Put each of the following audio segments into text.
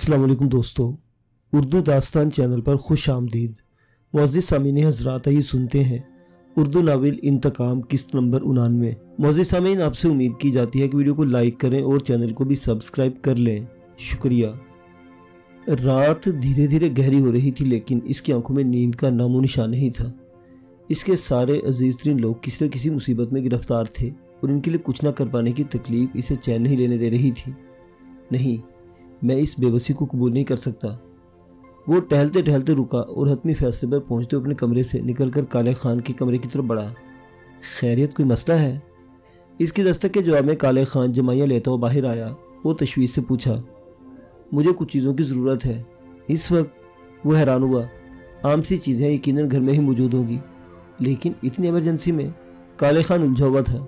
अस्सलाम वालेकुम दोस्तों, उर्दू दास्तान चैनल पर खुश आमदीद। मुअज़्ज़िज़ सामीन हज़रात, आइए सुनते हैं उर्दू नावल इंतकाम किस्त नंबर 99। मुअज़्ज़िज़ सामीन, आपसे उम्मीद की जाती है कि वीडियो को लाइक करें और चैनल को भी सब्सक्राइब कर लें, शुक्रिया। रात धीरे धीरे गहरी हो रही थी, लेकिन इसकी आंखों में नींद का नामो निशान नहीं था। इसके सारे अजीज़ तरीन लोग किसी न किसी मुसीबत में गिरफ्तार थे और इनके लिए कुछ न कर पाने की तकलीफ इसे चैन नहीं लेने दे रही थी। नहीं, मैं इस बेबसी को कबूल नहीं कर सकता। वो टहलते टहलते रुका और हतमी फैसले पर पहुंचते अपने कमरे से निकलकर काले खान के कमरे की तरफ बढ़ा। खैरियत, कोई मसला है? इसकी दस्तक के जवाब में काले खान जमाइयाँ लेता हुआ बाहर आया और तशवीश से पूछा, मुझे कुछ चीज़ों की ज़रूरत है। इस वक्त वो हैरान हुआ। आम सी चीज़ें यकीनन घर में ही मौजूद होंगी, लेकिन इतनी इमरजेंसी में? काले खान उलझा हुआ था।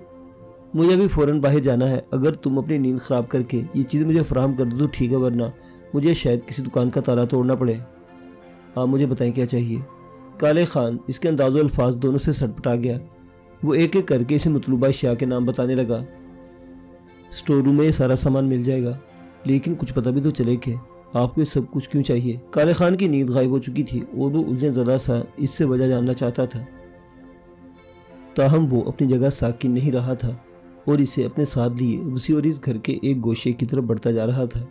मुझे अभी फ़ौरन बाहर जाना है। अगर तुम अपनी नींद ख़राब करके ये चीज़ें मुझे फराहम कर दो तो ठीक है, वरना मुझे शायद किसी दुकान का ताला तोड़ना पड़े। आप मुझे बताएं क्या चाहिए। काले खान इसके अंदाज़ो अल्फाज दोनों से सटपटा गया। वो एक एक करके इसे मतलूबा अशिया के नाम बताने लगा। स्टोर रूम में ये सारा सामान मिल जाएगा, लेकिन कुछ पता भी तो चले कि आपको ये सब कुछ क्यों चाहिए। काले खान की नींद गायब हो चुकी थी और वो उलझन ज़्यादा सा इससे वजह जानना चाहता था। ताहम वो अपनी जगह साकिन नहीं रहा था और इसे अपने साथ लिए उसी और इस घर के एक गोशे की तरफ बढ़ता जा रहा था।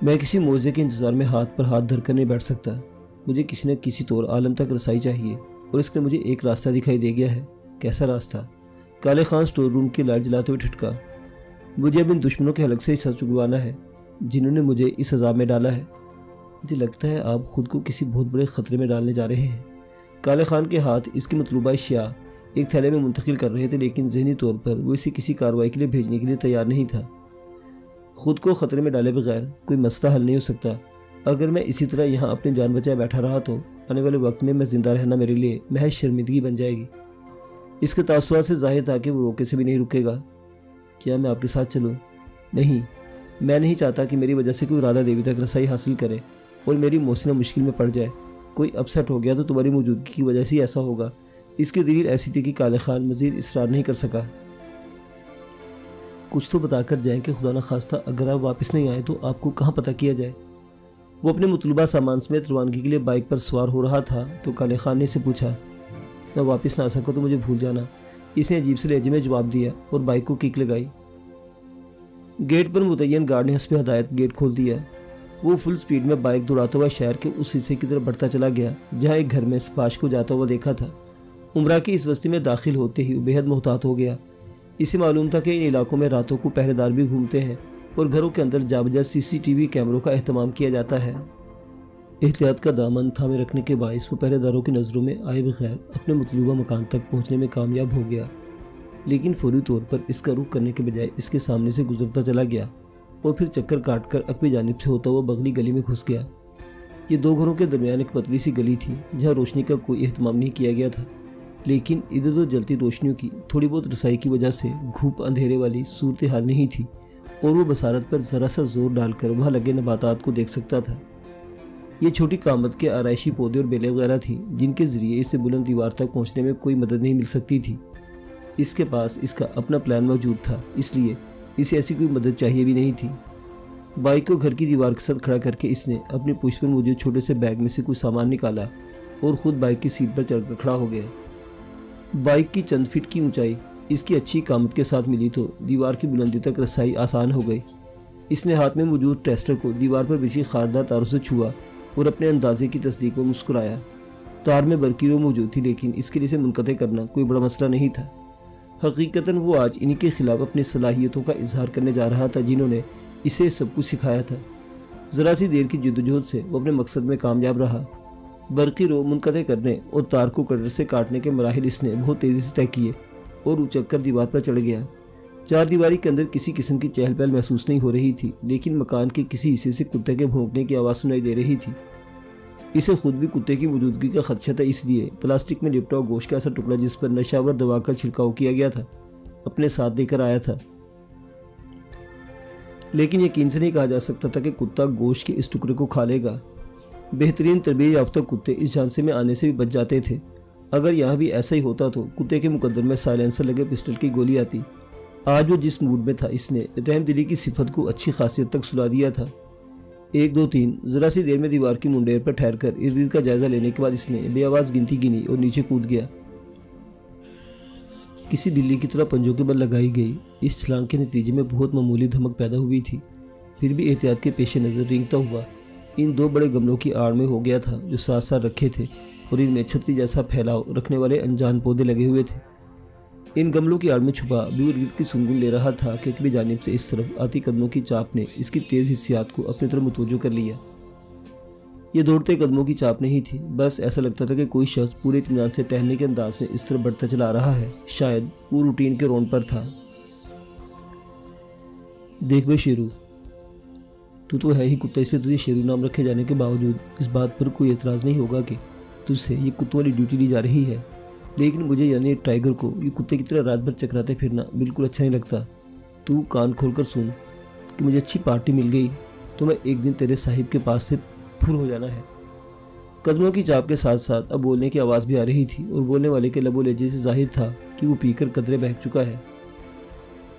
मैं किसी मौजे के इंतज़ार में हाथ पर हाथ धरकर नहीं बैठ सकता। मुझे किसी न किसी तौर आलम तक रसाई चाहिए और इसके मुझे एक रास्ता दिखाई दे गया है। कैसा रास्ता? काले खान स्टोर रूम की लाइट जलाते हुए ठिठका। मुझे अब इन दुश्मनों के हलक से सच चुगवाना है जिन्होंने मुझे इस अजाब में डाला है। मुझे लगता है आप खुद को किसी बहुत बड़े ख़तरे में डालने जा रहे हैं। काले खान के हाथ इसकी मतलूबा अशिया एक थैले में मुंतकिल कर रहे थे, लेकिन जहनी तौर पर वो इसे किसी कार्रवाई के लिए भेजने के लिए तैयार नहीं था। खुद को ख़तरे में डाले बगैर कोई मसला हल नहीं हो सकता। अगर मैं इसी तरह यहाँ अपनी जान बचाए बैठा रहा तो आने वाले वक्त में मैं ज़िंदा रहना मेरे लिए महज शर्मिंदगी बन जाएगी। इसके तासुरात से जाहिर था कि वो रोके से भी नहीं रुकेगा। क्या मैं आपके साथ चलूँ? नहीं, मैं नहीं चाहता कि मेरी वजह से कोई राधा देवी तक रसाई हासिल करे और मेरी मोहसिना मुश्किल में पड़ जाए। कोई अपसेट हो गया तो तुम्हारी मौजूदगी की वजह से ही ऐसा होगा। इसकी दलील ऐसी थी कि काले खान मजीद इसरार नहीं कर सका। कुछ तो बताकर जाएं कि खुदा न खास्ता अगर आप वापस नहीं आए तो आपको कहाँ पता किया जाए। वो अपने मतलूबा सामान समेत रवानगी के लिए बाइक पर सवार हो रहा था तो काले खान ने इसे पूछा, मैं वापस ना आ सकूँ तो मुझे भूल जाना। इसने अजीब से लहजे में जवाब दिया और बाइक को किक लगाई। गेट पर मुतय्यन गार्ड ने हस्ब हदायत गेट खोल दिया। वो फुल स्पीड में बाइक दौड़ाता हुआ शहर के उस हिस्से की तरफ बढ़ता चला गया जहाँ एक घर में सपाश को जाता हुआ देखा था। उमरा की इस बस्ती में दाखिल होते ही वो बेहद मोहतात हो गया। इसे मालूम था कि इन इलाकों में रातों को पहरेदार भी घूमते हैं और घरों के अंदर जाबजा CCTV कैमरों का एहतमाम किया जाता है। एहतियात का दामन थामे रखने के बायस वो पहरेदारों की नज़रों में आए बगैर अपने मतलूबा मकान तक पहुँचने में कामयाब हो गया, लेकिन फौरी तौर पर इसका रुख करने के बजाय इसके सामने से गुजरता चला गया और फिर चक्कर काट कर अकबी जानिब से होता हुआ बगली गली में घुस गया। ये दो घरों के दरमियान एक पतली सी गली थी जहाँ रोशनी का कोई एहतमाम नहीं किया गया था, लेकिन इधर उधर जलती रोशनियों की थोड़ी बहुत रसाई की वजह से घूप अंधेरे वाली सूरत हाल नहीं थी और वो बसारत पर ज़रा सा जोर डालकर वहाँ लगे नबातात को देख सकता था। ये छोटी कामत के आराइशी पौधे और बेलें वगैरह थी जिनके ज़रिए इसे बुलंद दीवार तक पहुँचने में कोई मदद नहीं मिल सकती थी। इसके पास इसका अपना प्लान मौजूद था, इसलिए इसे ऐसी कोई मदद चाहिए भी नहीं थी। बाइक को घर की दीवार के साथ खड़ा करके इसने अपनी पूंछ पर मौजूद छोटे से बैग में से कुछ सामान निकाला और ख़ुद बाइक की सीट पर चढ़कर खड़ा हो गया। बाइक की चंद फीट की ऊंचाई इसकी अच्छी कामत के साथ मिली तो दीवार की बुलंदी तक रसाई आसान हो गई। इसने हाथ में मौजूद टेस्टर को दीवार पर बिछी खारदार तारों से छुआ और अपने अंदाजे की तस्दीक में मुस्कुराया। तार में बरकीरों मौजूद थी, लेकिन इसके लिए इसे मुनक़ते करना कोई बड़ा मसला नहीं था। हकीकतन वो आज इन्हीं के खिलाफ अपनी सलाहियतों का इजहार करने जा रहा था जिन्होंने इसे सब कुछ सिखाया था। ज़रा सी देर की जद्दोजहद से वो अपने मकसद में कामयाब रहा। बरक़ी रो मुनक़ते करने और तार को कटर से काटने के मराहिल इसने बहुत तेज़ी से तय किए और उचक दीवार पर चढ़ गया। चार दीवारी के अंदर किसी किस्म की चहल पहल महसूस नहीं हो रही थी, लेकिन मकान के किसी हिस्से से कुत्ते के भौंकने की आवाज़ सुनाई दे रही थी। इसे खुद भी कुत्ते की मौजूदगी का खदशा था, इसलिए प्लास्टिक में लिपटा हुआ गोश्त का ऐसा टुकड़ा जिस पर नशावर दवा का छिड़काव किया गया था अपने साथ देकर आया था। लेकिन यकीन से नहीं कहा जा सकता था कि कुत्ता गोश्त के इस टुकड़े को खा लेगा। बेहतरीन तरबियत याफ्ता कुत्ते इस झांसे में आने से भी बच जाते थे। अगर यहाँ भी ऐसा ही होता तो कुत्ते के मुकद्दर में साइलेंसर लगे पिस्टल की गोली आती। आज वो जिस मूड में था इसने रहमदिली की सिफत को अच्छी खासियत तक सुला दिया था। 1 2 3। जरा सी देर में दीवार की मुंडेर पर ठहरकर इर्द गिर्द का जायजा लेने के बाद इसने बेआवाज गिनती गिनी और नीचे कूद गया। किसी बिल्ली की तरह पंजों के बल लगाई गई इस छलांग के नतीजे में बहुत मामूली धमक पैदा हुई थी। फिर भी एहतियात के पेश नज़र रेंगता हुआ इन 2 बड़े गमलों की आड़ में हो गया था जो साथ साथ रखे थे और इनमें छतरी जैसा फैलाव रखने वाले अनजान पौधे लगे हुए थे। इन गमलों की आड़ में छुपा भी इर्द गिर्द की सुनगुन ले रहा था कि कभी जानिब से इस तरफ आती कदमों की चाप ने इसकी तेज़ हिस्सियात को अपनी तरफ मुतवज्जो कर लिया। ये दौड़ते कदमों की चाप नहीं थी, बस ऐसा लगता था कि कोई शख्स पूरे इत्मीनान से टहलने के अंदाज में इस तरफ बढ़ता चला रहा है। शायद वो रूटीन के रौंड पर था। देख बे शेरू, तू तो है ही कुत्ता, इसलिए तुझे शेरू नाम रखे जाने के बावजूद इस बात पर कोई एतराज़ नहीं होगा कि तुझसे ये कुत्तों वाली ड्यूटी ली जा रही है। लेकिन मुझे यानी टाइगर को ये कुत्ते की तरह रात भर चकराते फिरना बिल्कुल अच्छा नहीं लगता। तू कान खोलकर सुन कि मुझे अच्छी पार्टी मिल गई तो मैं एक दिन तेरे साहिब के पास से फुर हो जाना है। कदमों की चाप के साथ साथ अब बोलने की आवाज़ भी आ रही थी और बोलने वाले के लबो लहजे से जाहिर था कि वो पीकर कदरे बहक चुका है।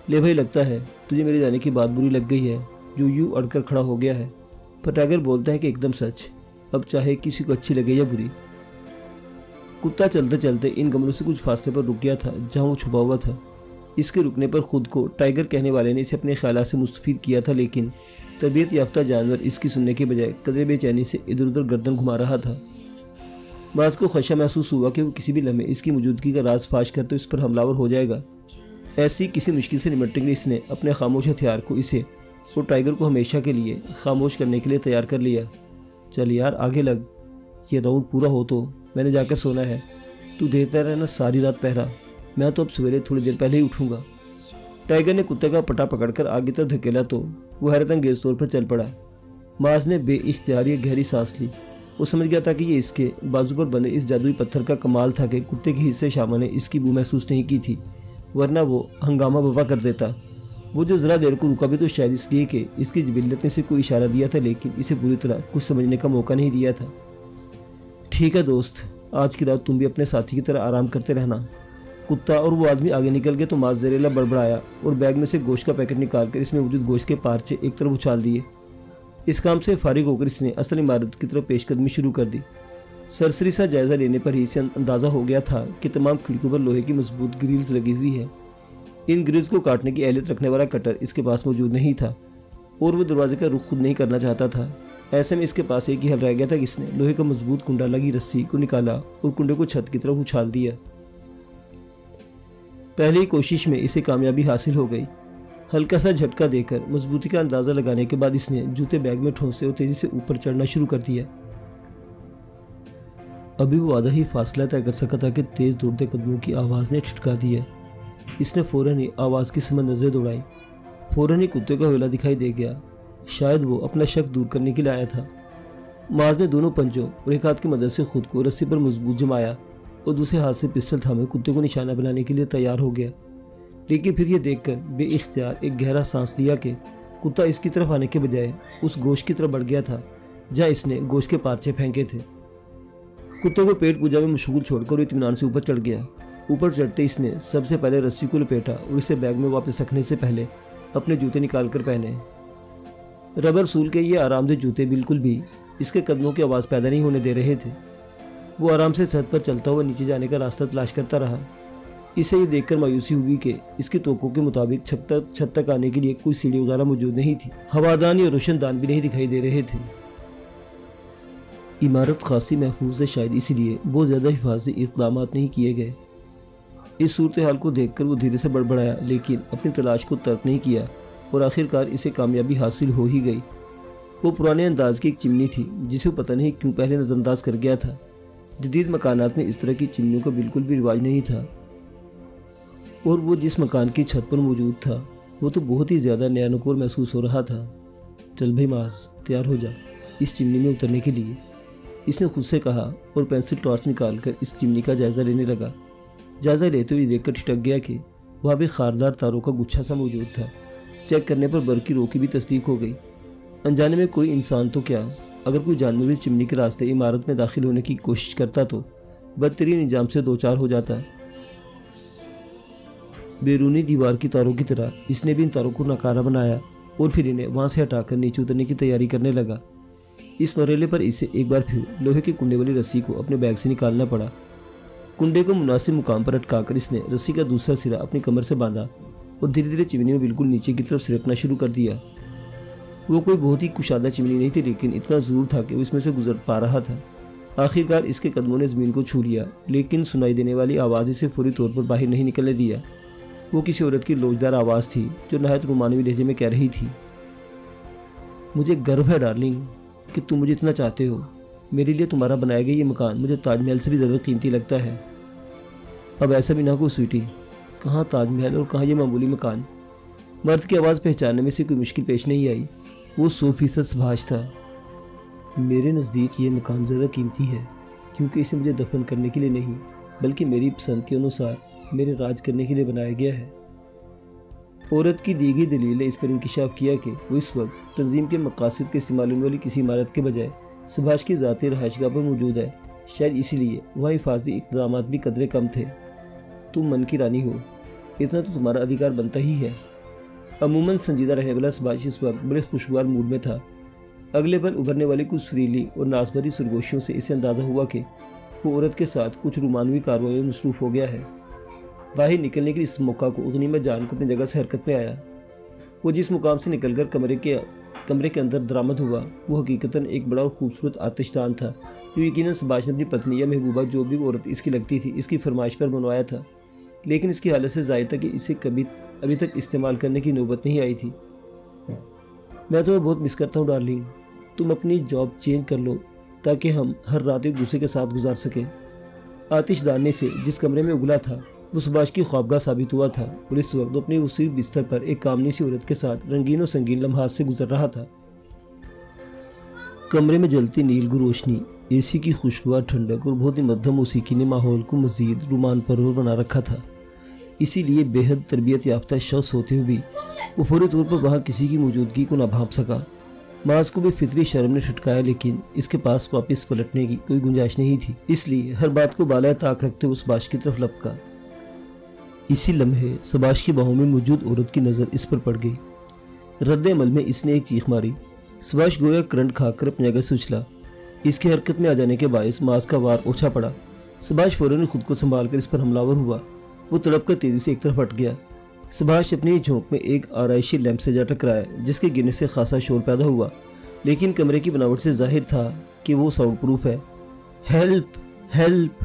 ले भाई, लगता है तुझे मेरे जाने की बात बुरी लग गई है जो यूं अड़कर खड़ा हो गया है। पर टाइगर बोलता है कि एकदम सच, अब चाहे किसी को अच्छी लगे या बुरी। कुत्ता चलते चलते इन गमलों से कुछ फासले पर रुक गया था जहां वो छुपा हुआ था। इसके रुकने पर खुद को टाइगर कहने वाले ने इसे अपने ख्यालात से मुस्तफीद किया था, लेकिन तरबियत याफ्ता जानवर इसकी सुनने के बजाय कदरे बेचैनी से इधर उधर गर्दन घुमा रहा था। माज को खदशा महसूस हुआ कि वो किसी भी लम्हे इसकी मौजूदगी का राज फाश कर तो इस पर हमलावर हो जाएगा। ऐसी किसी मुश्किल से निपटने के लिए इसने अपने खामोश हथियार को इसे और टाइगर को हमेशा के लिए खामोश करने के लिए तैयार कर लिया। चल यार आगे लग, ये राउंड पूरा हो तो मैंने जाकर सोना है। तू देता रहना सारी रात पहरा, मैं तो अब सवेरे थोड़ी देर पहले ही उठूंगा। टाइगर ने कुत्ते का पटा पकड़कर आगे तरफ धकेला तो वो हैरत अंगेज तौर पर चल पड़ा। माज ने बेइख्तियार ये गहरी सांस ली। वो समझ गया था कि ये इसके बाजू पर बंधे इस जादुई पत्थर का कमाल था कि कुत्ते के हिस्से शामा ने इसकी बू महसूस नहीं की थी, वरना वो हंगामा बपा कर देता। वो जो ज़रा देर को रुका भी तो शायद इसलिए कि इसकी जिबिल्लत ने इसे कोई इशारा दिया था, लेकिन इसे पूरी तरह कुछ समझने का मौका नहीं दिया था। ठीक है दोस्त, आज की रात तुम भी अपने साथी की तरह आराम करते रहना। कुत्ता और वो आदमी आगे निकल गए तो माज जहरीला बड़बड़ाया और बैग में से गोश्त का पैकेट निकालकर इसमें मौजूद गोश्त के पार्चे एक तरफ उछाल दिए। इस काम से फारिग होकर इसने असल इमारत की तरफ पेशकदमी शुरू कर दी। सरसरी सा जायजा लेने पर ही इसे अंदाज़ा हो गया था कि तमाम खिड़कियों पर लोहे की मजबूत ग्रिल्स लगी हुई है। इन ग्रिल्स को काटने की अहलियत रखने वाला कटर इसके पास मौजूद नहीं था और वो दरवाजे का रुख खुद नहीं करना चाहता था। ऐसे में इसके पास एक ही हल रह गया था कि इसने लोहे का मजबूत कुंडा लगी रस्सी को निकाला और कुंडे को छत की तरफ उछाल दिया। पहली ही कोशिश में इसे कामयाबी हासिल हो गई। हल्का सा झटका देकर मजबूती का अंदाज़ा लगाने के बाद इसने जूते बैग में ठोंसे और तेजी से ऊपर चढ़ना शुरू कर दिया। अभी वो आधा ही फासला तय कर सका था कि तेज दौड़ते कदमों की आवाज़ ने ठिठका दिया। इसने फौरन ही आवाज़ की समझ नजरें दौड़ाई। फौरन ही कुत्ते का हवेला दिखाई दे गया। शायद वो अपना शक दूर करने के लिए आया था। माज ने दोनों पंजों और एक हाथ की मदद से खुद को रस्सी पर मजबूत जमाया और दूसरे हाथ से पिस्टल थामे कुत्ते को निशाना बनाने के लिए तैयार हो गया। लेकिन फिर यह देखकर बेइख्तियार एक गहरा सांस लिया कि कुत्ता इसकी तरफ आने के बजाय उस गोश्त की तरफ बढ़ गया था जहाँ इसने गोश्त के पार्चे फेंके थे। कुत्ते को पेट पूजा में मशगूल छोड़कर इत्मीनान से ऊपर चढ़ गया। ऊपर चढ़ते इसने सबसे पहले रस्सी को लपेटा और इसे बैग में वापस रखने से पहले अपने जूते निकाल कर पहने। रबर सूल के ये आरामदेह जूते बिल्कुल भी इसके कदमों की आवाज़ पैदा नहीं होने दे रहे थे। वो आराम से छत पर चलता हुआ नीचे जाने का रास्ता तलाश करता रहा। इसे ये देखकर मायूसी हुई कि इसकी तोकों के मुताबिक छत तक आने के लिए कोई सीढ़ी वगैरह मौजूद नहीं थी। हवादान या रोशनदान भी नहीं दिखाई दे रहे थे। इमारत खासी महफूज है, शायद इसीलिए बहुत ज़्यादा हिफाजती इक़दाम नहीं किए गए। इस सूरत हाल को देखकर वो धीरे से बड़बड़ाया, लेकिन अपनी तलाश को तर्क नहीं किया और आखिरकार इसे कामयाबी हासिल हो ही गई। वो पुराने अंदाज की एक चिमनी थी जिसे वो पता नहीं क्यों पहले नज़रअंदाज कर गया था। जदीद मकानात में इस तरह की चिमनियों का बिल्कुल भी रिवाज नहीं था और वो जिस मकान की छत पर मौजूद था वो तो बहुत ही ज़्यादा नया नकोर महसूस हो रहा था। चल भाई माज, तैयार हो जा इस चिमनी में उतरने के लिए, इसने खुद से कहा और पेंसिल टॉर्च निकाल कर इस चिमनी का जायज़ा लेने लगा। जायज़ा लेते हुए देखकर ठिठक गया कि वहाँ भी खारदार तारों का गुच्छा सा मौजूद था। चेक करने पर बर की रो की भी तस्दीक हो गई। अनजाने में कोई इंसान तो क्या, अगर कोई जानवर इस चिमनी के रास्ते इमारत में दाखिल होने की कोशिश करता तो बदतरीन इंजाम से दो चार हो जाता। बैरूनी दीवार की तारों की तरह इसने भी इन तारों को नकारा बनाया और फिर इन्हें वहाँ से हटाकर नीचे उतरने की तैयारी करने लगा। इस मरहले पर इसे एक बार फिर लोहे के कुंडे वाली रस्सी को अपने बैग से निकालना पड़ा। कुंडे को मुनासिब मुकाम पर अटकाकर इसने रस्सी का दूसरा सिरा अपनी कमर से बांधा और धीरे धीरे चिमनी में बिल्कुल नीचे की तरफ सिरकना शुरू कर दिया। वो कोई बहुत ही कुशादा चिमनी नहीं थी, लेकिन इतना ज़रूर था कि वो इसमें से गुजर पा रहा था। आखिरकार इसके कदमों ने ज़मीन को छू लिया, लेकिन सुनाई देने वाली आवाज़ इसे फौरी तौर पर बाहर नहीं निकलने दिया। वो किसी औरत की लोचदार आवाज़ थी जो नहायत रोमानवी लहजे में कह रही थी, मुझे गर्व है डार्लिंग कि तुम मुझे इतना चाहते हो। मेरे लिए तुम्हारा बनाया गया ये मकान मुझे ताजमहल से भी ज़्यादा कीमती लगता है। अब ऐसा भी ना को स्वीटी, कहाँ ताजमहल और कहाँ ये मामूली मकान। मर्द की आवाज़ पहचानने में से कोई मुश्किल पेश नहीं आई। वो 100% सुभाष था। मेरे नज़दीक ये मकान ज़्यादा कीमती है, क्योंकि इसे मुझे दफन करने के लिए नहीं बल्कि मेरी पसंद के अनुसार मेरे राज करने के लिए बनाया गया है। औरत की दी गई दलील ने इस पर इंकिशाफ किया कि वो इस वक्त तंजीम के मकासद के इस्तेमाल होने वाली किसी इमारत के बजाय सुभाष की ज़ाती रहायशगाह पर मौजूद है। शायद इसीलिए वहाँ हिफाजती इक़दाम भी कदरे कम थे। तुम मन की रानी हो, इतना तो तुम्हारा अधिकार बनता ही है। अमूमन संजीदा रहने वाला सुभाष इस वक्त बड़े खुशगवार मूड में था। अगले पल उभरने वाली कुछ सुरीली और नाजभरी सरगोशियों से इसे अंदाज़ा हुआ कि वो औरत के साथ कुछ रोमानवी कार्रवाई में मसरूफ़ हो गया है। बाहर निकलने के इस मौका को गनीमत जान को अपनी जगह से हरकत में आया। वो जिस मुकाम से निकलकर कमरे के अंदर दरामद हुआ वो हकीकतन एक बड़ा और खूबसूरत आतिशदान था, जो यकीनन सुभाष ने अपनी पत्नी या महबूबा जो भी औरत इसकी लगती थी इसकी फरमाइश पर बनवाया था। लेकिन इसकी हालत से ज़ाहिर था कि इसे अभी तक इस्तेमाल करने की नौबत नहीं आई थी। मैं तुम्हें बहुत मिस करता हूँ डार्लिंग, तुम अपनी जॉब चेंज कर लो ताकि हम हर रात एक दूसरे के साथ गुजार सकें। आतिशदानी से जिस कमरे में उगला था वो सुभाष की ख्वाबगाह साबित हुआ था और इस वक्त अपनी उसी बिस्तर पर एक कामनी सी औरत के साथ रंगीन और संगीन लम्हात से गुजर रहा था। कमरे में जलती नीलगु रोशनी, एसी की खुशबू, ठंडक और बहुत ही मध्यम मौसीकी ने माहौल को मजीद रुमान परवर बना रखा था। इसीलिए बेहद तरबियत याफ्ता शख्स होते हुए भी वो फौरी तौर पर वहाँ किसी की मौजूदगी को ना भांप सका। माज को भी फितरी शर्म ने छटकाया, लेकिन इसके पास वापस पलटने की कोई गुंजाइश नहीं थी। इसलिए हर बात को बाला ताक रखते हुए सुभाष की तरफ लपका। इसी लम्हे सुभाष की बाहों में मौजूद औरत की नज़र इस पर पड़ गई। रद्द अमल में इसने एक चीख मारी। सुभाष गोया करंट खाकर अपनी जगह से उछला। इसकी हरकत में आ जाने के बायस माज का वार ओछा पड़ा। सुभाष फौरन खुद को संभाल कर इस पर हमलावर हुआ। वो तड़प कर तेजी से एक तरफ हट गया। सुभाष अपनी झोंक में एक आराइशी लैंप से जा टकराया, जिसके गिरने से खासा शोर पैदा हुआ, लेकिन कमरे की बनावट से जाहिर था कि वो साउंड प्रूफ है। Help help!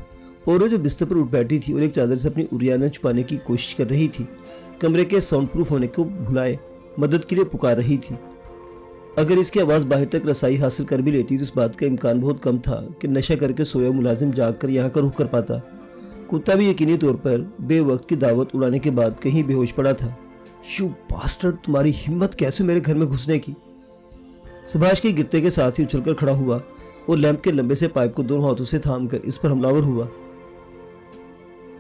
और जो बिस्तर पर उठ बैठी थी और एक चादर से अपनी उरियाना छुपाने की कोशिश कर रही थी, कमरे के साउंड प्रूफ होने को भुलाए मदद के लिए पुकार रही थी। अगर इसकी आवाज़ बाहर तक रसाई हासिल कर भी लेती तो इस बात का इम्कान बहुत कम था कि नशा करके सोया मुलाजिम जाग कर यहाँ का रुख कर पाता। कुत्ता भी यकीनी तौर पर बेवक्त की दावत उड़ाने के बाद कहीं बेहोश पड़ा था। शू बास्टर्ड, तुम्हारी हिम्मत कैसे मेरे घर में घुसने की? सुभाष के गिरते के साथ ही उछलकर खड़ा हुआ और लैंप के लंबे से पाइप को दोनों हाथों से थामकर इस पर हमलावर हुआ।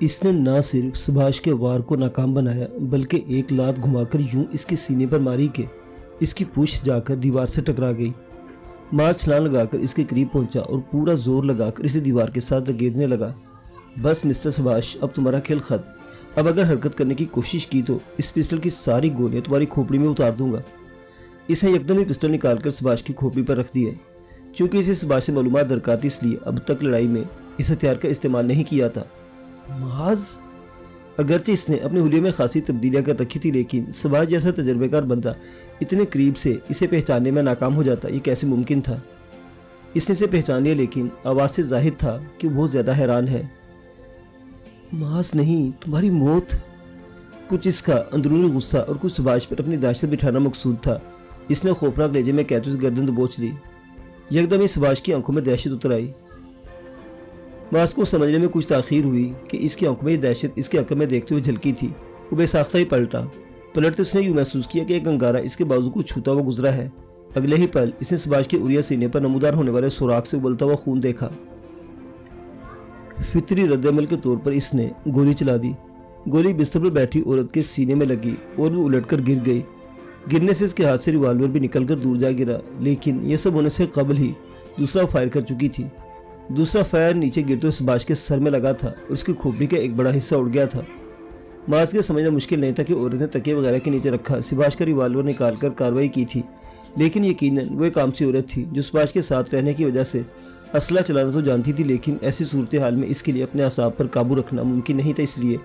इसने न सिर्फ सुभाष के वार को नाकाम बनाया, बल्कि एक लात घुमाकर यूं इसके सीने पर मारी कि इसकी पूंछ जाकर दीवार से टकरा गई। मार छलांग लगाकर इसके करीब पहुंचा और पूरा जोर लगाकर इसे दीवार के साथ धकेलने लगा। बस मिस्टर सुभाष, अब तुम्हारा खेल खत्म। अब अगर हरकत करने की कोशिश की तो इस पिस्टल की सारी गोलियां तुम्हारी खोपड़ी में उतार दूंगा। इसने एकदम ही पिस्टल निकालकर सुभाष की खोपड़ी पर रख दिया। चूंकि इसे सुभाष से मालूमात दरकार थी, इसलिए अब तक लड़ाई में इस हथियार का इस्तेमाल नहीं किया था। माज, अगरचे इसने अपने हुलिये में खासी तब्दीलियां कर रखी थी, लेकिन सुभाष जैसा तजर्बेकार बंदा इतने करीब से इसे पहचानने में नाकाम हो जाता, ये कैसे मुमकिन था? इसने इसे पहचान लिया, लेकिन आवाज़ से जाहिर था कि बहुत ज़्यादा हैरान है। माज नहीं, तुम्हारी मौत। कुछ इसका अंदरूनी गुस्सा और कुछ सुभाष पर अपनी दाश्त बिठाना मकसूद था। इसने खौफनाक लहजे में कहते हुए गर्दन दबोच ली। यकदम ही सुभाष की आंखों में दहशत उतर आई। माज को समझने में कुछ ताखीर हुई कि इसकी आंखों में दहशत इसके अक्ल में देखते हुए झलकी थी। वो बेसाख्ता ही पलटते उसने यूँ महसूस किया कि एक अंगारा इसके बाजू को छूता हुआ गुजरा है। अगले ही पल इसने सुभाष के उरिया सीने पर नमूदार होने वाले सुराख से उबलता हुआ खून देखा। फितरी रद्दमल के तौर पर इसने गोली चला दी। गोली बिस्तर पर बैठी औरत के सीने में लगी और वो उलटकर गिर गई। गिरने से इसके हाथ से रिवॉल्वर भी निकलकर दूर जा गिरा, लेकिन यह सब होने से कबल ही दूसरा फायर कर चुकी थी। दूसरा फायर नीचे गिरते हुए सुभाष के सर में लगा था और उसकी खोपड़ी का एक बड़ा हिस्सा उड़ गया था। मास के समझना मुश्किल नहीं था कि औरत ने तकिए वगैरह के नीचे रखा सुभाष का रिवॉल्वर निकालकर कार्रवाई की थी, लेकिन यकीनन वो एक आमसी औरत थी जो सुभाष के साथ रहने की वजह से असला चलाना तो जानती थी, लेकिन ऐसी सूरत हाल में इसके लिए अपने असाब पर काबू रखना मुमकिन नहीं था। इसलिए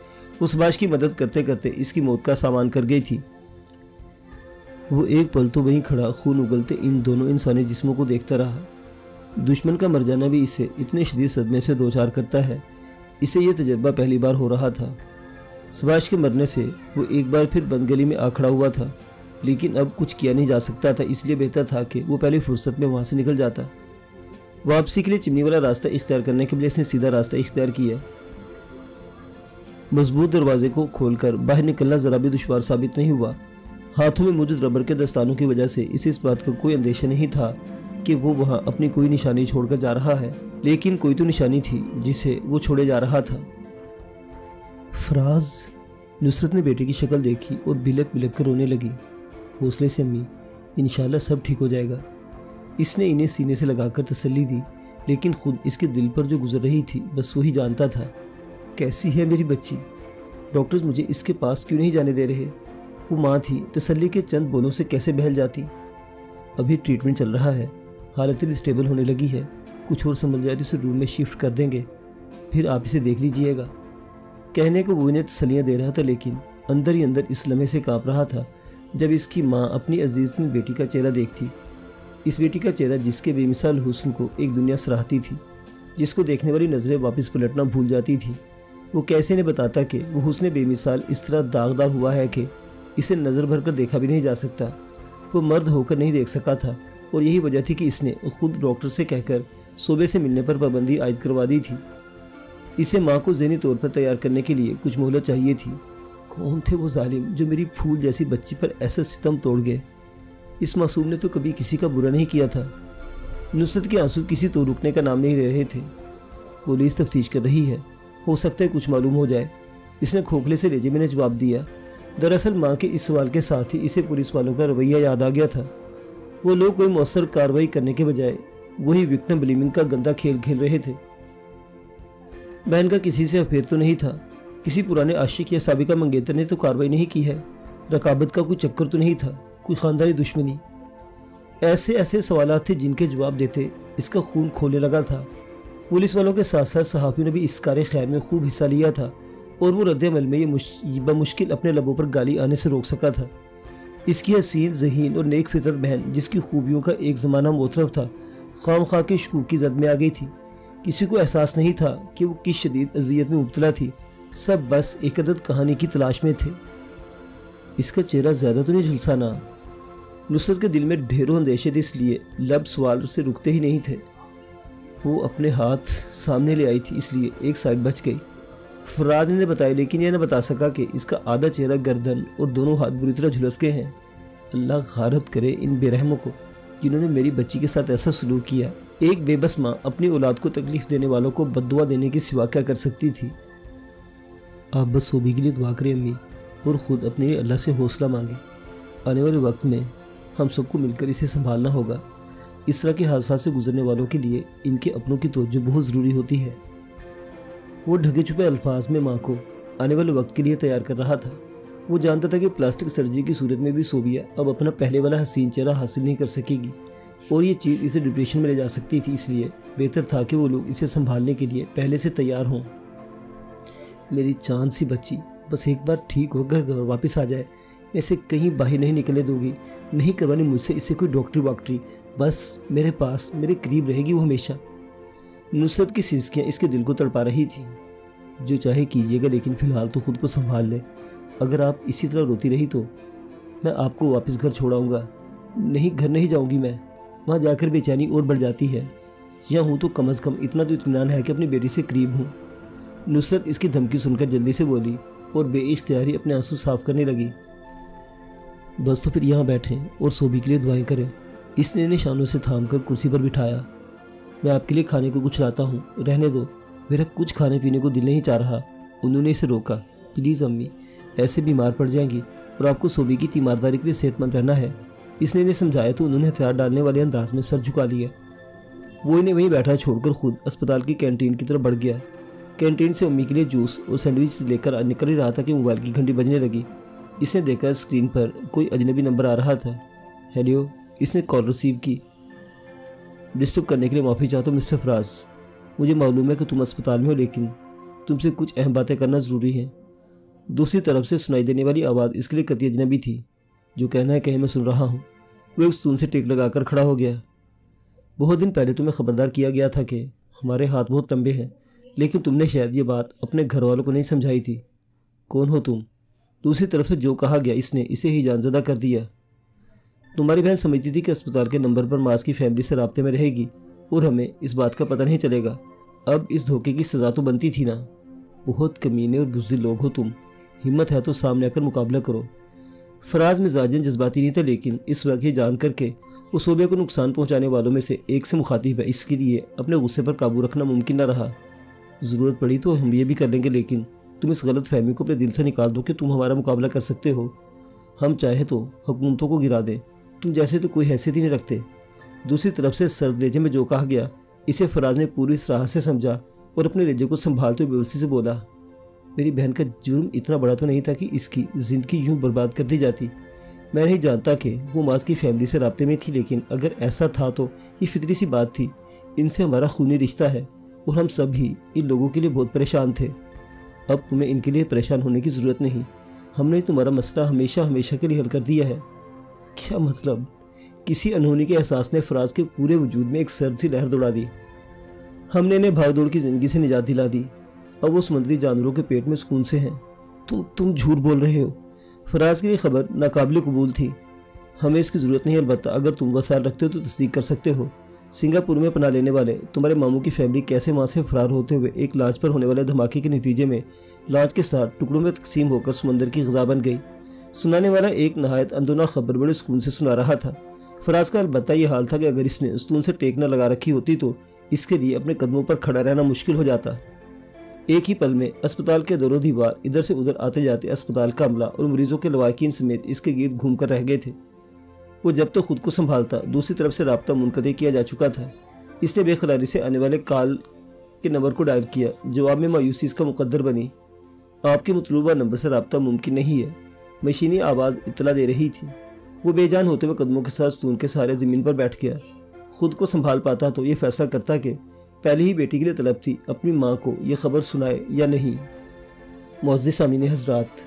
वो सुभाष की मदद करते करते इसकी मौत का सामान कर गई थी। वो एक पल तो वहीं खड़ा खून उगलते इन दोनों इंसानी जिस्मों को देखता रहा। दुश्मन का मर जाना भी इसे इतने शदीद सदमे से दो चार करता है। इसे यह तजर्बा पहली बार हो रहा था। सुभाष के मरने से वो एक बार फिर बंद गली में आ खड़ा हुआ था, लेकिन अब कुछ किया नहीं जा सकता था। इसलिए बेहतर था कि वो पहली फुर्सत में वहाँ से निकल जाता। वापसी के लिए चिमनी वाला रास्ता इख्तियार करने के लिए इसने सीधा रास्ता इख्तियार किया। मजबूत दरवाजे को खोलकर बाहर निकलना जरा भी दुश्वार साबित नहीं हुआ। हाथों में मौजूद रबर के दस्तानों की वजह से इसे इस बात का कोई अंदेशा नहीं था कि वो वहाँ अपनी कोई निशानी छोड़कर जा रहा है, लेकिन कोई तो निशानी थी जिसे वो छोड़े जा रहा था। फराज, नुसरत ने बेटे की शक्ल देखी और बिलक बिलक कर रोने लगी। हौसले से अम्मी, इंशाल्लाह सब ठीक हो जाएगा। इसने इन्हें सीने से लगाकर तसल्ली दी, लेकिन खुद इसके दिल पर जो गुजर रही थी बस वही जानता था। कैसी है मेरी बच्ची? डॉक्टर्स मुझे इसके पास क्यों नहीं जाने दे रहे? वो माँ थी, तसल्ली के चंद बोलों से कैसे बहल जाती। अभी ट्रीटमेंट चल रहा है, हालत भी स्टेबल होने लगी है। कुछ और समझ जाए तो इसे रूम में शिफ्ट कर देंगे, फिर आप इसे देख लीजिएगा। कहने को वो इन्हें तसल्लियाँ दे रहा था, लेकिन अंदर ही अंदर इस लम्हे से काँप रहा था जब इसकी माँ अपनी अजीज बेटी का चेहरा देखती। इस बेटी का चेहरा जिसके बेमिसाल हुस्न को एक दुनिया सराहती थी, जिसको देखने वाली नज़रें वापस पलटना भूल जाती थी। वो कैसे ने बताता कि वो हुस्न बेमिसाल इस तरह दागदार हुआ है कि इसे नज़र भर कर देखा भी नहीं जा सकता। वो मर्द होकर नहीं देख सका था, और यही वजह थी कि इसने खुद डॉक्टर से कहकर शोबे से मिलने पर पाबंदी आयद करवा दी थी। इसे माँ को ज़हनी तौर पर तैयार करने के लिए कुछ मोहलत चाहिए थी। कौन थे वो जालिम जो मेरी फूल जैसी बच्ची पर ऐसा सितम तोड़ गए? इस मासूम ने तो कभी किसी का बुरा नहीं किया था। नुसरत के आंसू किसी तो रुकने का नाम नहीं ले रहे थे। पुलिस तफ्तीश कर रही है, हो सकता है कुछ मालूम हो जाए, इसने खोखले से लहजे में जवाब दिया। दरअसल माँ के इस सवाल के साथ ही इसे पुलिस वालों का रवैया याद आ गया था। वो लोग कोई मौसर कार्रवाई करने के बजाय वही विक्टिम ब्लेमिंग का गंदा खेल खेल रहे थे। बहन का किसी से अफेयर तो नहीं था, किसी पुराने आशिक या साबिका मंगेतर ने तो कार्रवाई नहीं की है, रकाबत का कोई चक्कर तो नहीं था, कोई खानदानी दुश्मनी। ऐसे ऐसे सवालात थे जिनके जवाब देते इसका खून खोलने लगा था। पुलिस वालों के साथ साथ सहाफ़ियों ने भी इस कार्य खैर में खूब हिस्सा लिया था, और वो रद्द-ए-अमल में ये बमुश्किल अपने लबों पर गाली आने से रोक सका था। इसकी हसीन, ज़हीन और नेक फितरत बहन, जिसकी खूबियों का एक ज़माना मोतरफ था, खामखा के शकूक की जद में आ गई थी। किसी को एहसास नहीं था कि वो किस शदीद अजियत में मुब्तला थी। सब बस एक अदद कहानी की तलाश में थे। इसका चेहरा ज़्यादा तो नहीं झुलसाना? नुसरत के दिल में ढेरों अंदेशे थे, इसलिए लब सवाल से रुकते ही नहीं थे। वो अपने हाथ सामने ले आई थी, इसलिए एक साइड बच गई। फराज ने बताया, लेकिन यह न बता सका कि इसका आधा चेहरा, गर्दन और दोनों हाथ बुरी तरह झुलस गए हैं। अल्लाह गारत करे इन बेरहमों को जिन्होंने मेरी बच्ची के साथ ऐसा सलूक किया। एक बेबस माँ अपनी औलाद को तकलीफ देने वालों को बद्दुआ देने की सिवा क्या कर सकती थी? आप बस सोबी के लिए दुआ करें अम्मी, और ख़ुद अपने लिए अल्लाह से हौसला मांगे। आने वाले वक्त में हम सबको मिलकर इसे संभालना होगा। इस तरह के हादसा से गुजरने वालों के लिए इनके अपनों की तवज्जो बहुत ज़रूरी होती है। वो ढके छुपे अल्फाज में माँ को आने वाले वक्त के लिए तैयार कर रहा था। वो जानता था कि प्लास्टिक सर्जरी की सूरत में भी सोबिया अब अपना पहले वाला हसीन चेहरा हासिल नहीं कर सकेगी, और ये चीज़ इसे डिप्रेशन में ले जा सकती थी। इसलिए बेहतर था कि वो लोग इसे संभालने के लिए पहले से तैयार हों। मेरी चांद सी बच्ची बस एक बार ठीक होकर घर वापस आ जाए, मैं इसे कहीं बाहर नहीं निकलने दूंगी। नहीं करवानी मुझसे इसे कोई डॉक्टरी वॉक्टरी, बस मेरे पास, मेरे करीब रहेगी वो हमेशा। नुसरत की सिसकियाँ इसके दिल को तड़पा रही थी। जो चाहे कीजिएगा, लेकिन फ़िलहाल तो खुद को संभाल ले। अगर आप इसी तरह रोती रही तो मैं आपको वापस घर छोड़ाऊँगा। नहीं, घर नहीं जाऊँगी मैं, वहाँ जाकर बेचैनी और बढ़ जाती है। यहाँ हूँ तो कम अज़ कम इतना तो इत्मीनान है कि अपनी बेटी से करीब हूँ। नुसरत इसकी धमकी सुनकर जल्दी से बोली और बेइख्तियारी अपने आंसू साफ करने लगी। बस तो फिर यहाँ बैठें और सोबी के लिए दुआएं करें। इसने निशानों से थाम कर कुर्सी पर बिठाया। मैं आपके लिए खाने को कुछ लाता हूँ, रहने दो, मेरा कुछ खाने पीने को दिल नहीं चाह रहा। उन्होंने इसे रोका। प्लीज़ अम्मी, ऐसे बीमार पड़ जाएंगी और आपको सोबी की तीमारदारी के लिए सेहतमंद रहना है। इसने इन्हें समझाया तो उन्होंने हथियार डालने वाले अंदाज में सर झुका लिया। वो इन्हें वहीं बैठा छोड़कर खुद अस्पताल की कैंटीन की तरफ बढ़ गया। कैंटीन से अम्मी के लिए जूस और सैंडविच लेकर निकल ही रहा था कि मोबाइल की घंटी बजने लगी। इसने देखा स्क्रीन पर कोई अजनबी नंबर आ रहा था। हेलो, इसने कॉल रिसीव की। डिस्टर्ब करने के लिए माफ़ी चाहता हूँ मिस्टर फराज। मुझे मालूम है कि तुम अस्पताल में हो, लेकिन तुमसे कुछ अहम बातें करना ज़रूरी है। दूसरी तरफ से सुनाई देने वाली आवाज़ इसके लिए कतई अजनबी थी। जो कहना है कहीं मैं सुन रहा हूँ। वह उस तून से टेक लगाकर खड़ा हो गया। बहुत दिन पहले तुम्हें खबरदार किया गया था कि हमारे हाथ बहुत लंबे हैं, लेकिन तुमने शायद ये बात अपने घर वालों को नहीं समझाई थी। कौन हो तुम? दूसरी तरफ से जो कहा गया इसने इसे ही जानज़दा कर दिया। तुम्हारी बहन समझती थी कि अस्पताल के नंबर पर मास की फैमिली से राब्ते में रहेगी और हमें इस बात का पता नहीं चलेगा। अब इस धोखे की सज़ा तो बनती थी ना। बहुत कमीने और बुज़दिल लोग हो तुम। हिम्मत है तो सामने आकर मुकाबला करो। फराज मिजाजन जज्बाती नहीं था, लेकिन इस वक्त ये जान करके उस शोबे को नुकसान पहुंचाने वालों में से एक से मुखातिब है, इसके लिए अपने गुस्से पर काबू रखना मुमकिन न रहा। ज़रूरत पड़ी तो हम ये भी कर लेंगे, लेकिन तुम इस गलत फहमी को अपने दिल से निकाल दो कि तुम हमारा मुकाबला कर सकते हो। हम चाहे तो हुकूमतों को गिरा दें, तुम जैसे तो कोई हैसियत ही नहीं रखते। दूसरी तरफ से सर्द लहजे में जो कहा गया इसे फराज ने पूरी राह से समझा और अपने लहजे को संभालते हुए बेबसी से बोला, मेरी बहन का जुर्म इतना बड़ा तो नहीं था कि इसकी ज़िंदगी यूँ बर्बाद कर दी जाती। मैं नहीं जानता कि वो मास की फैमिली से राब्ते में थी, लेकिन अगर ऐसा था तो ये फितरी सी बात थी। इनसे हमारा खूनी रिश्ता है और हम सब ही इन लोगों के लिए बहुत परेशान थे। अब तुम्हें इनके लिए परेशान होने की ज़रूरत नहीं। हमने तुम्हारा मसला हमेशा हमेशा के लिए हल कर दिया है। क्या मतलब? किसी अनहोनी के एहसास ने फराज के पूरे वजूद में एक सर्द सी लहर दौड़ा दी। हमने इन्हें भागदौड़ की ज़िंदगी से निजात दिला दी। अब वो समुद्री जानवरों के पेट में सुकून से हैं। तुम झूठ बोल रहे हो। फराज की खबर नाकाबिल कबूल थी। हमें इसकी ज़रूरत नहीं, अलबत्ता अगर तुम वसाल रखते हो तो तस्दीक कर सकते हो। सिंगापुर में पनाह लेने वाले तुम्हारे मामू की फैमिली कैसे वहाँ से फरार होते हुए एक लॉन्च पर होने वाले धमाके के नतीजे में लॉन्च के साथ टुकड़ों में तकसीम होकर समंदर की ग़िज़ा बन गई। सुनाने वाला एक नहायत अंदोना खबर बड़े सुकून से सुना रहा था। फराज का अलबत्ता ये हाल था कि अगर इसने स्तून से टेक न लगा रखी होती तो इसके लिए अपने कदमों पर खड़ा रहना मुश्किल हो जाता। एक ही पल में अस्पताल के दरो दीवार इधर से उधर आते जाते अस्पताल का अमला और मरीजों के लवाकिन समेत इसके गिर्द घूम कर रह गए थे। वो जब तक तो खुद को संभालता, दूसरी तरफ से राब्ता मुनक़ते किया जा चुका था। इसने बेखरारी से आने वाले कॉल के नंबर को डायल किया। जवाब में मायूसी इसका मुकद्दर बनी। आपके मतलूबा नंबर से राब्ता मुमकिन नहीं है, मशीनी आवाज़ इतला दे रही थी। वो बेजान होते हुए कदमों के साथ स्तून के सहारे ज़मीन पर बैठ गया। खुद को संभाल पाता तो ये फैसला करता कि पहले ही बेटी के लिए तलब थी अपनी माँ को ये खबर सुनाए या नहीं। मुअज़्ज़िज़ सामीन हज़रात,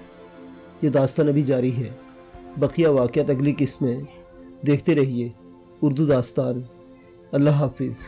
ये दास्तान अभी जारी है। बकिया वाक़यात अगली किस्त में देखते रहिए। उर्दू दास्तान। अल्लाह हाफिज़।